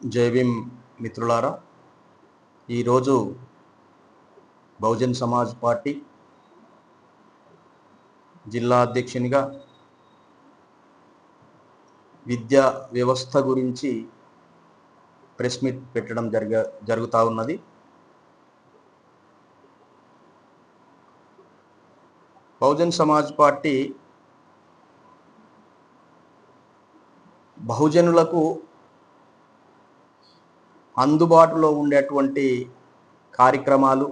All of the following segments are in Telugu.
జై భీమ్ మిత్రులారా, ఈరోజు బహుజన్ సమాజ్ పార్టీ జిల్లా అధ్యక్షునిగా విద్యా వ్యవస్థ గురించి ప్రెస్ మీట్ పెట్టడం జరుగుతూ ఉన్నది. బహుజన్ సమాజ్ పార్టీ బహుజనులకు అందుబాటులో ఉండేటువంటి కార్యక్రమాలు,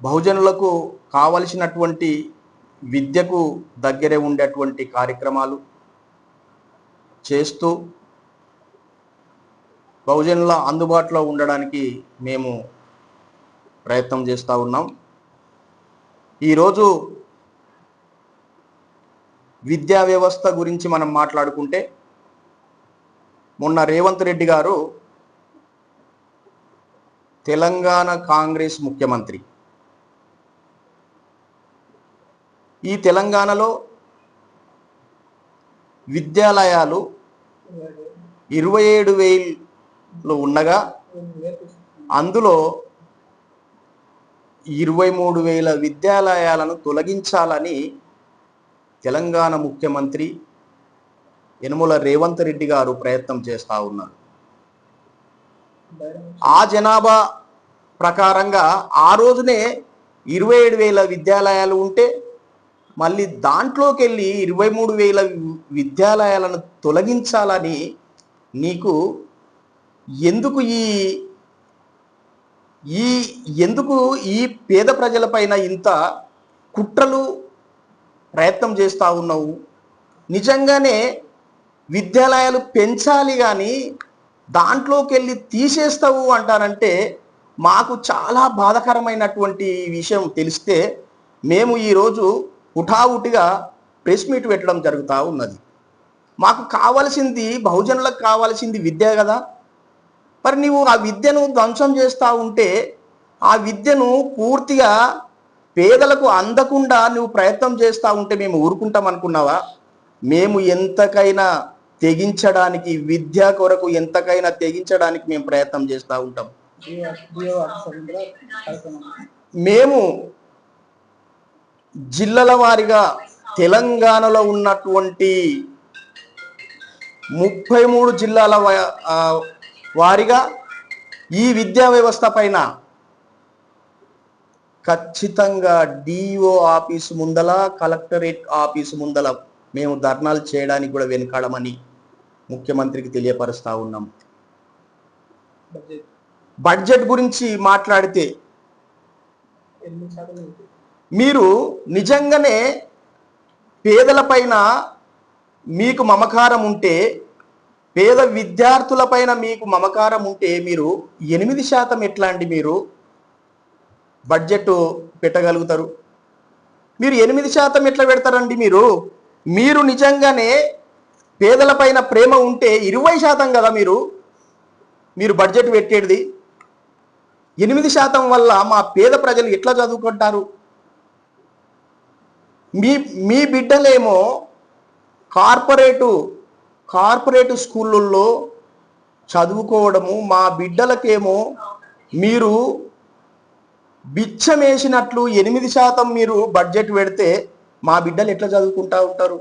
బహుజనులకు కావలసినటువంటి విద్యకు దగ్గరే ఉండేటువంటి కార్యక్రమాలు చేస్తూ బహుజనుల అందుబాటులో ఉండడానికి మేము ప్రయత్నం చేస్తూ ఉన్నాం. ఈరోజు విద్యా వ్యవస్థ గురించి మనం మాట్లాడుకుంటే, మొన్న రేవంత్ రెడ్డి గారు తెలంగాణ కాంగ్రెస్ ముఖ్యమంత్రి. ఈ తెలంగాణలో విద్యాలయాలు 27,000 ఉండగా అందులో 23,000 విద్యాలయాలను తొలగించాలని తెలంగాణ ముఖ్యమంత్రి యనుమల రేవంత్ రెడ్డి గారు ప్రయత్నం చేస్తూ ఉన్నారు. ఆ జనాభా ప్రకారంగా ఆ రోజునే 27,000 విద్యాలయాలు ఉంటే, మళ్ళీ దాంట్లోకి వెళ్ళి 23,000 విద్యాలయాలను తొలగించాలని నీకు ఎందుకు ఎందుకు ఈ పేద ప్రజలపైన ఇంత కుట్రలు ప్రయత్నం చేస్తూ ఉన్నావు? నిజంగానే విద్యాలయాలు పెంచాలి కానీ దాంట్లోకి వెళ్ళి తీసేస్తావు అంటారంటే మాకు చాలా బాధాకరమైనటువంటి విషయం తెలిస్తే మేము ఈరోజు హుటాహుటిగా ప్రెస్ మీట్ పెట్టడం జరుగుతూ ఉన్నది. మాకు కావాల్సింది, బహుజనులకు కావాల్సింది విద్య కదా. మరి నీవు ఆ విద్యను ధ్వంసం చేస్తూ ఉంటే, ఆ విద్యను పూర్తిగా పేదలకు అందకుండా నువ్వు ప్రయత్నం చేస్తూ ఉంటే మేము ఊరుకుంటాం అనుకున్నావా? మేము ఎంతకైనా తెగించడానికి, విద్య కొరకు ఎంతకైనా తెగించడానికి మేము ప్రయత్నం చేస్తూ ఉంటాం. మేము జిల్లాల వారీగా తెలంగాణలో ఉన్నటువంటి 33 జిల్లాల వారీగా ఈ విద్యా వ్యవస్థ పైన ఖచ్చితంగా డిఓ ఆఫీసు ముందల, కలెక్టరేట్ ఆఫీసు ముందల మేము ధర్నాలు చేయడానికి కూడా వెనుకాడమని ముఖ్యమంత్రికి తెలియపరుస్తూ ఉన్నాం. బడ్జెట్ గురించి మాట్లాడితే, మీరు నిజంగానే పేదలపైన మీకు మమకారం ఉంటే, పేద విద్యార్థులపైన మీకు మమకారం ఉంటే మీరు 8% ఎట్లా అండి మీరు బడ్జెట్ పెట్టగలుగుతారు? మీరు 8% ఎట్లా పెడతారండి? మీరు నిజంగానే పేదలపైన ప్రేమ ఉంటే 20% కదా మీరు బడ్జెట్ పెట్టేది. 8% వల్ల మా పేద ప్రజలు ఎట్లా చదువుకుంటారు? మీ బిడ్డలేమో కార్పొరేటు స్కూళ్ళల్లో చదువుకోవడము, మా బిడ్డలకేమో మీరు బిచ్చమేసినట్లు 8% మీరు బడ్జెట్ పెడితే మా బిడ్డలు ఎట్లా చదువుకుంటా ఉంటారు?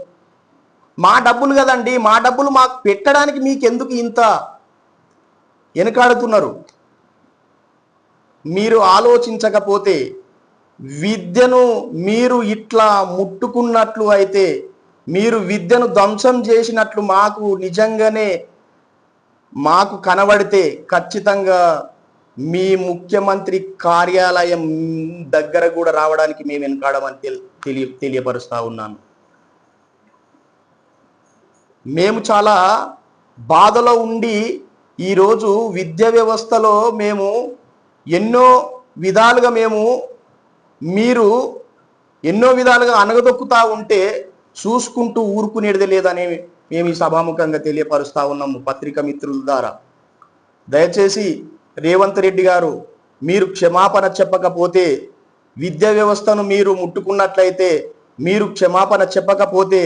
మా డబ్బులు కదండి, మా డబ్బులు మాకు పెట్టడానికి మీకెందుకు ఇంత వెనకాడుతున్నారు? మీరు ఆలోచించకపోతే, విద్యను మీరు ఇట్లా ముట్టుకున్నట్లు అయితే, మీరు విద్యను ధ్వంసం చేసినట్లు నిజంగానే మాకు కనబడితే ఖచ్చితంగా మీ ముఖ్యమంత్రి కార్యాలయం దగ్గర కూడా రావడానికి మేము వెనకాడమని తెలియపరుస్తూ ఉన్నాను. మేము చాలా బాధలో ఉండి ఈరోజు విద్యా వ్యవస్థలో మేము ఎన్నో విధాలుగా మీరు ఎన్నో విధాలుగా అనగదొక్కుతూ ఉంటే చూసుకుంటూ ఊరుకునేది లేదని మేము ఈ సభాముఖంగా తెలియపరుస్తూ ఉన్నాము పత్రికా మిత్రుల ద్వారా. దయచేసి రేవంత్ రెడ్డి గారు, మీరు క్షమాపణ చెప్పకపోతే, విద్యా వ్యవస్థను మీరు ముట్టుకున్నట్లయితే, మీరు క్షమాపణ చెప్పకపోతే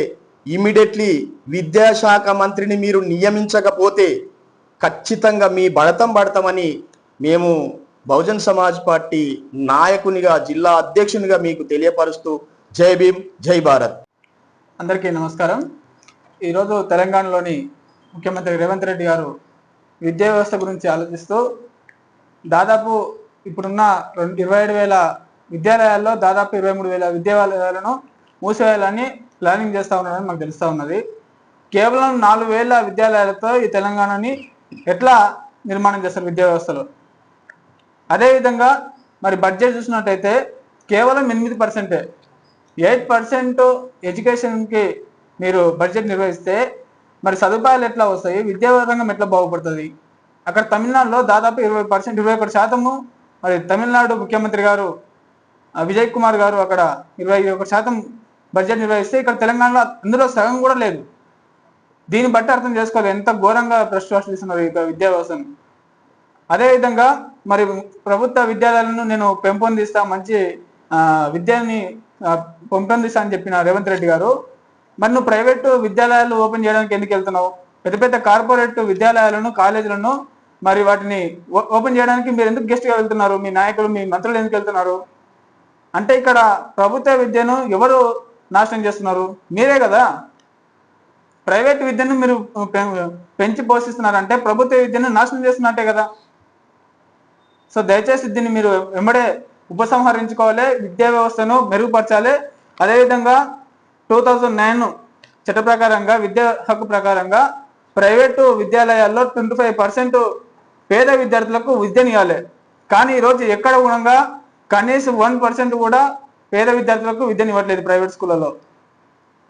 ఇమీడియట్లీ విద్యాశాఖ మంత్రిని మీరు నియమించకపోతే ఖచ్చితంగా మీ బడతామని మేము బహుజన్ సమాజ్ పార్టీ నాయకునిగా జిల్లా అధ్యక్షునిగా మీకు తెలియపరుస్తూ జై భీమ్ జై భారత్. అందరికీ నమస్కారం. ఈరోజు తెలంగాణలోని ముఖ్యమంత్రి రేవంత్ రెడ్డి గారు విద్యా వ్యవస్థ గురించి ఆలోచిస్తూ దాదాపు ఇప్పుడున్న 27,000 విద్యాలయాల్లో దాదాపు 23,000 విద్యాలయాలను మూసివేయాలని ప్లానింగ్ చేస్తూ ఉన్నారని మాకు తెలుస్తూ ఉన్నది. కేవలం 4,000 విద్యాలయాలతో ఈ తెలంగాణని ఎట్లా నిర్మాణం చేస్తారు విద్యా వ్యవస్థలో? అదేవిధంగా మరి బడ్జెట్ చూసినట్టయితే కేవలం 8%, 8% ఎడ్యుకేషన్కి మీరు బడ్జెట్ నిర్వహిస్తే మరి సదుపాయాలు ఎట్లా వస్తాయి? విద్యా రంగం ఎట్లా బాగుపడుతుంది? అక్కడ తమిళనాడులో దాదాపు 20%, 21% మరి తమిళనాడు ముఖ్యమంత్రి గారు విజయ్ కుమార్ గారు అక్కడ 21% బడ్జెట్ నిర్వహిస్తే ఇక్కడ తెలంగాణలో అందులో సగం కూడా లేదు. దీన్ని బట్టి అర్థం చేసుకోవాలి ఎంత ఘోరంగా ప్రశ్నిస్తున్నారు ఈ విద్యా వ్యవస్థను. అదేవిధంగా మరి ప్రభుత్వ విద్యాలయాలను నేను పెంపొందిస్తా, మంచి విద్యని పెంపొందిస్తా అని చెప్పిన రేవంత్ రెడ్డి గారు, మరి నువ్వు ప్రైవేటు విద్యాలయాలు ఓపెన్ చేయడానికి ఎందుకు వెళ్తున్నావు? పెద్ద పెద్ద కార్పొరేట్ విద్యాలయాలను, కాలేజీలను మరి వాటిని ఓపెన్ చేయడానికి మీరు ఎందుకు గెస్ట్గా వెళ్తున్నారు? మీ నాయకులు, మీ మంత్రులు ఎందుకు వెళ్తున్నారు? అంటే ఇక్కడ ప్రభుత్వ విద్యను ఎవరు నాశనం చేస్తున్నారు? మీరే కదా. ప్రైవేట్ విద్యను మీరు పెంచి పోషిస్తున్నారంటే ప్రభుత్వ విద్యను నాశనం చేస్తున్నట్టే కదా. సో దయచేసి దీన్ని మీరు వెంబడే ఉపసంహరించుకోవాలి, విద్యా వ్యవస్థను మెరుగుపరచాలి. అదేవిధంగా 2009 చట్ట ప్రకారంగా, విద్యా హక్కు ప్రకారంగా ప్రైవేటు విద్యాలయాల్లో 25% పేద విద్యార్థులకు విద్యనివ్వాలి. కానీ ఈరోజు ఎక్కడ గుణంగా కనీసం 1% కూడా పేద విద్యార్థులకు విద్యనివ్వట్లేదు ప్రైవేట్ స్కూళ్ళలో.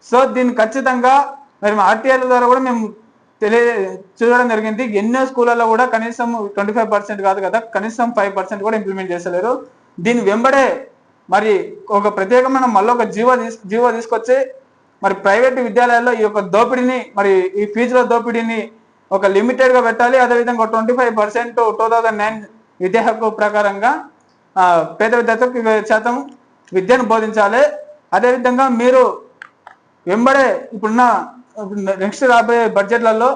సో దీన్ని ఖచ్చితంగా మరి ఆర్టీఐల ద్వారా కూడా మేము చూడడం జరిగింది. ఎన్నో స్కూళ్ళలో కూడా కనీసం 25% కాదు కదా, కనీసం 5% కూడా ఇంప్లిమెంట్ చేస్తలేరు. దీని వెంబడే మరి ఒక ప్రత్యేకమైన మళ్ళీ ఒక జీవో తీసుకొచ్చి మరి ప్రైవేటు విద్యాలయాల్లో ఈ యొక్క దోపిడీని, మరి ఈ ఫీజుల దోపిడీని ఒక లిమిటెడ్గా పెట్టాలి. అదేవిధంగా 25% 2009 విద్యా హక్కు ప్రకారంగా పేద విద్యార్థులకు 20% విద్యను బోధించాలి. అదేవిధంగా మీరు వెంబడే ఇప్పుడున్న నెక్స్ట్ రాబోయే బడ్జెట్లలో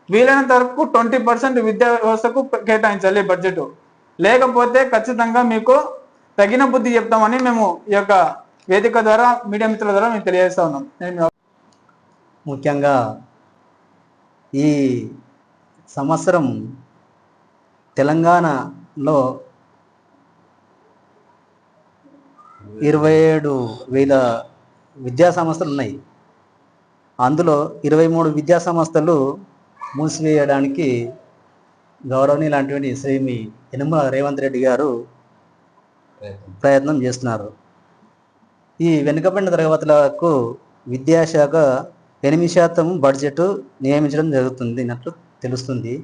వీలైనంత వరకు 20% విద్యా వ్యవస్థకు కేటాయించాలి బడ్జెట్. లేకపోతే ఖచ్చితంగా మీకు తగిన బుద్ధి చెప్తామని మేము ఈ యొక్క వేదిక ద్వారా, మీడియా మిత్రుల ద్వారా మేము తెలియజేస్తా ఉన్నాం. ముఖ్యంగా ఈ సంవత్సరం తెలంగాణలో 27,000 విద్యా సంస్థలు ఉన్నాయి. అందులో 23 విద్యా సంస్థలు మూసివేయడానికి గౌరవనీయులైనటువంటి శ్రీ యనుమల రేవంత్ రెడ్డి గారు ప్రయత్నం చేస్తున్నారు. ఈ వెనుకబడిన తరగతులకు విద్యాశాఖ 8% బడ్జెట్ నియమించడం జరుగుతుంది అన్నట్లు తెలుస్తుంది.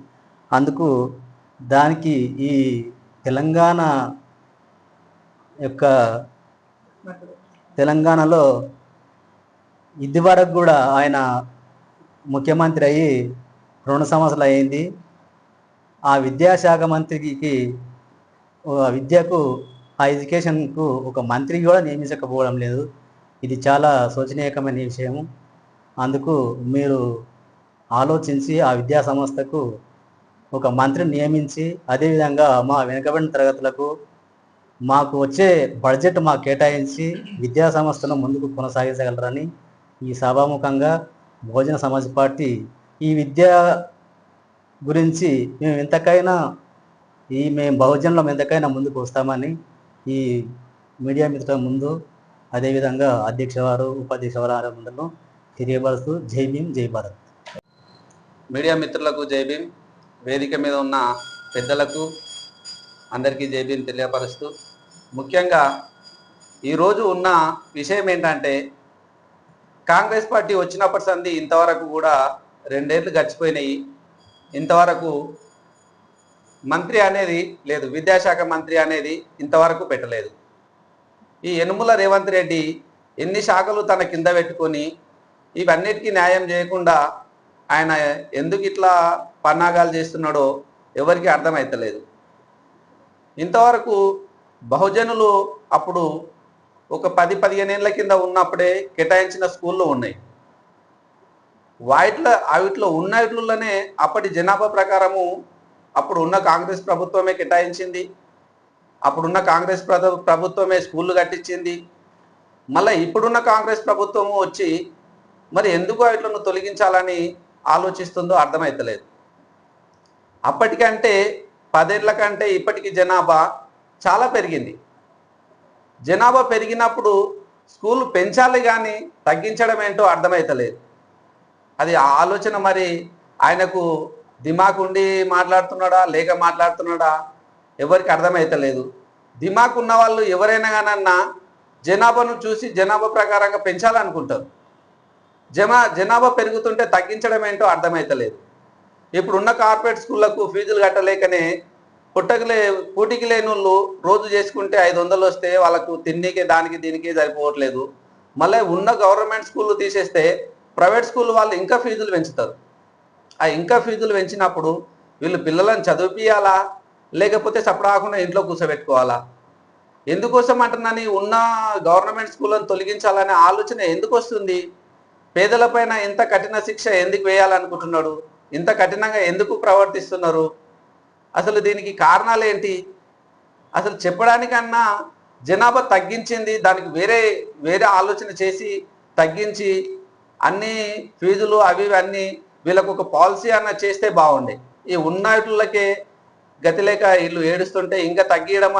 అందుకు దానికి ఈ తెలంగాణ యొక్క తెలంగాణలో ఇదివరకు కూడా ఆయన ముఖ్యమంత్రి అయ్యి 2 సంవత్సరాలు అయింది. ఆ విద్యాశాఖ మంత్రికి విద్యకు, ఆ ఎడ్యుకేషన్కు ఒక మంత్రి కూడా నియమించకపోవడం లేదు. ఇది చాలా శోచనీయకమైన విషయం. అందుకు మీరు ఆలోచించి ఆ విద్యా సంస్థకు ఒక మంత్రిని నియమించి, అదేవిధంగా మా వెనుకబడిన తరగతులకు మాకు వచ్చే బడ్జెట్ మాకు కేటాయించి విద్యా సంస్థను ముందుకు కొనసాగించగలరని ఈ సభాముఖంగా బహుజన సమాజ్ పార్టీ ఈ విద్య గురించి మేము బహుజనులం ఎంతకైనా ముందుకు వస్తామని ఈ మీడియా మిత్రుల ముందు, అదేవిధంగా అధ్యక్ష వారు, ఉపాధ్యక్ష వారు ముందు తెలియపరుస్తూ జై భీమ్ జై భారత్. మీడియా మిత్రులకు జై భీమ్, వేదిక మీద ఉన్న పెద్దలకు అందరికీ జై భీమ్ తెలియపరుస్తూ, ముఖ్యంగా ఈరోజు ఉన్న విషయం ఏంటంటే, కాంగ్రెస్ పార్టీ వచ్చినప్పటి సంది ఇంతవరకు కూడా 2 ఏళ్ళు గడిచిపోయినాయి. ఇంతవరకు మంత్రి అనేది లేదు, విద్యాశాఖ మంత్రి అనేది ఇంతవరకు పెట్టలేదు. ఈ యనుమల రేవంత్ రెడ్డి ఎన్ని శాఖలు తన కింద పెట్టుకొని ఇవన్నిటికీ న్యాయం చేయకుండా ఆయన ఎందుకు ఇట్లా పన్నాగాలు చేస్తున్నాడో ఎవరికి అర్థమవుతలేదు. ఇంతవరకు బహుజనులు అప్పుడు ఒక 10-15 ఏళ్ల కింద ఉన్నప్పుడే కేటాయించిన స్కూళ్ళు ఉన్నాయి. వాటిలో ఉన్నట్లనే అప్పటి జనాభా ప్రకారము అప్పుడు ఉన్న కాంగ్రెస్ ప్రభుత్వమే కేటాయించింది. అప్పుడున్న కాంగ్రెస్ ప్రభుత్వమే స్కూళ్ళు కట్టించింది. మళ్ళీ ఇప్పుడున్న కాంగ్రెస్ ప్రభుత్వము వచ్చి మరి ఎందుకు వాటిలను తొలగించాలని ఆలోచిస్తుందో అర్థమవుతలేదు. అప్పటికంటే 10 ఏళ్ల కంటే ఇప్పటికి జనాభా చాలా పెరిగింది. జనాభా పెరిగినప్పుడు స్కూల్ పెంచాలి కానీ తగ్గించడం ఏంటో అర్థమవుతలేదు. అది ఆ ఆలోచన మరి ఆయనకు దిమాకు ఉండి మాట్లాడుతున్నాడా లేక మాట్లాడుతున్నాడా ఎవరికి అర్థమవుతలేదు. దిమాకు ఉన్న వాళ్ళు ఎవరైనా కానన్నా జనాభాను చూసి జనాభా ప్రకారంగా పెంచాలనుకుంటారు. జనాభా పెరుగుతుంటే తగ్గించడం ఏంటో అర్థమవుతలేదు. ఇప్పుడున్న కార్పొరేట్ స్కూళ్లకు ఫీజులు కట్టలేకనే పూటికి లేని వాళ్ళు రోజు చేసుకుంటే 500 వస్తే వాళ్ళకు తిండికి దానికి దీనికి సరిపోవట్లేదు. మళ్ళీ ఉన్న గవర్నమెంట్ స్కూళ్ళు తీసేస్తే ప్రైవేట్ స్కూల్ వాళ్ళు ఇంకా ఫీజులు పెంచుతారు. ఆ ఇంకా ఫీజులు పెంచినప్పుడు వీళ్ళు పిల్లలను చదివిపియాలా లేకపోతే సపడాకుండా ఇంట్లో కూర్చోబెట్టుకోవాలా? ఎందుకోసం అంటున్నాను, ఉన్న గవర్నమెంట్ స్కూళ్ళను తొలగించాలనే ఆలోచన ఎందుకు వస్తుంది? పేదలపైన ఇంత కఠిన శిక్ష ఎందుకు వేయాలనుకుంటున్నాడు? ఇంత కఠినంగా ఎందుకు ప్రవర్తిస్తున్నారు? అసలు దీనికి కారణాలు ఏంటి? అసలు చెప్పడానికన్నా జనాభా తగ్గించింది, దానికి వేరే ఆలోచన చేసి తగ్గించి అన్ని ఫీజులు అవి అన్నీ వీళ్ళకు ఒక పాలసీ అన్న చేస్తే బాగుండే. ఈ ఉన్నట్లకే గతి లేక వీళ్ళు ఏడుస్తుంటే ఇంకా తగ్గియడం